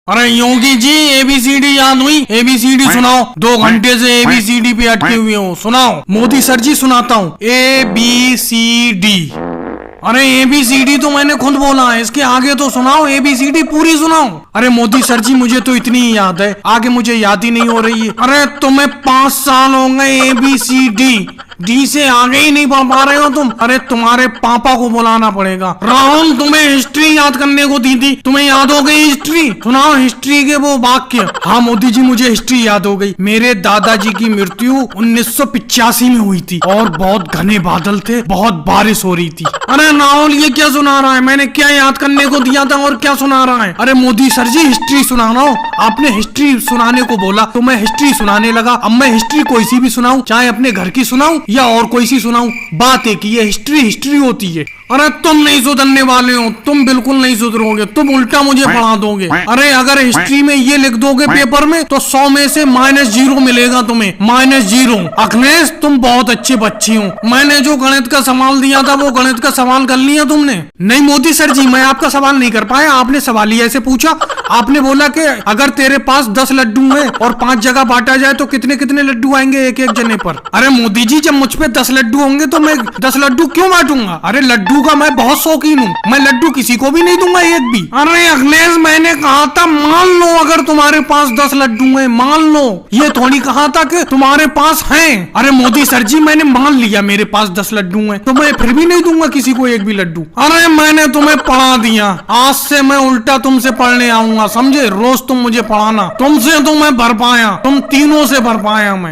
अरे योगी जी एबीसीडी याद हुई? एबीसीडी सुनाओ। 2 घंटे से एबीसीडी पे अटके हुए हो, सुनाओ। मोदी सर जी सुनाता हूँ, ABCD। अरे ABCD तो मैंने खुद बोला है, इसके आगे तो सुनाओ, ABCD पूरी सुनाओ। अरे मोदी सर जी मुझे तो इतनी ही याद है, आगे मुझे याद ही नहीं हो रही है। अरे तुम्हें 5 साल हो गए ABCD डी से आगे ही नहीं पढ़ पा रहे हो तुम। अरे तुम्हारे पापा को बुलाना पड़ेगा। राहुल तुम्हें हिस्ट्री याद करने को दी थी, तुम्हें याद हो गई हिस्ट्री? सुनाओ हिस्ट्री के वो वाक्य। हाँ मोदी जी मुझे हिस्ट्री याद हो गई। मेरे दादाजी की मृत्यु 1985 में हुई थी और बहुत घने बादल थे, बहुत बारिश हो रही थी। अरे राहुल ये क्या सुना रहा है? मैंने क्या याद करने को दिया था और क्या सुना रहा है? अरे मोदी सर जी हिस्ट्री सुनाना हो, आपने हिस्ट्री सुनाने को बोला तो मैं हिस्ट्री सुनाने लगा। अब मैं हिस्ट्री कोई सी भी सुनाऊं, चाहे अपने घर की सुनाऊं या और कोई सी सुनाऊं, बात एक ही है, हिस्ट्री हिस्ट्री होती है। अरे तुम नहीं सुधरने वाले हो, तुम बिल्कुल नहीं सुधरोगे, तुम उल्टा मुझे पढ़ा दोगे। अरे अगर हिस्ट्री में ये लिख दोगे पेपर में तो 100 में से -0 मिलेगा तुम्हें, -0। अखिलेश तुम बहुत अच्छे बच्चे हो, मैंने जो गणित का सवाल दिया था वो गणित का सवाल कर लिया तुमने? नहीं मोदी सर जी मैं आपका सवाल नहीं कर पाया, आपने सवाल ही ऐसे पूछा। आपने बोला कि अगर तेरे पास 10 लड्डू हैं और 5 जगह बांटा जाए तो कितने कितने लड्डू आएंगे एक एक जने पर? अरे मोदी जी जब मुझ पे 10 लड्डू होंगे तो मैं 10 लड्डू क्यों बांटूंगा? अरे लड्डू का मैं बहुत शौकीन हूँ, मैं लड्डू किसी को भी नहीं दूंगा एक भी। अरे अखिलेश मैंने कहा था मान लो अगर तुम्हारे पास 10 लड्डू हैं, मान लो, ये थोड़ी कहा था कि तुम्हारे पास हैं। अरे मोदी सर जी मैंने मान लिया मेरे पास 10 लड्डू हैं तो मैं फिर भी नहीं दूंगा किसी को एक भी लड्डू। अरे मैंने तुम्हें पढ़ा दिया, आज से मैं उल्टा तुमसे पढ़ने आऊंगा, समझे? रोज तुम मुझे पढ़ाना, तुमसे तो मैं भर पाया, तुम तीनों से भर पाया मैं।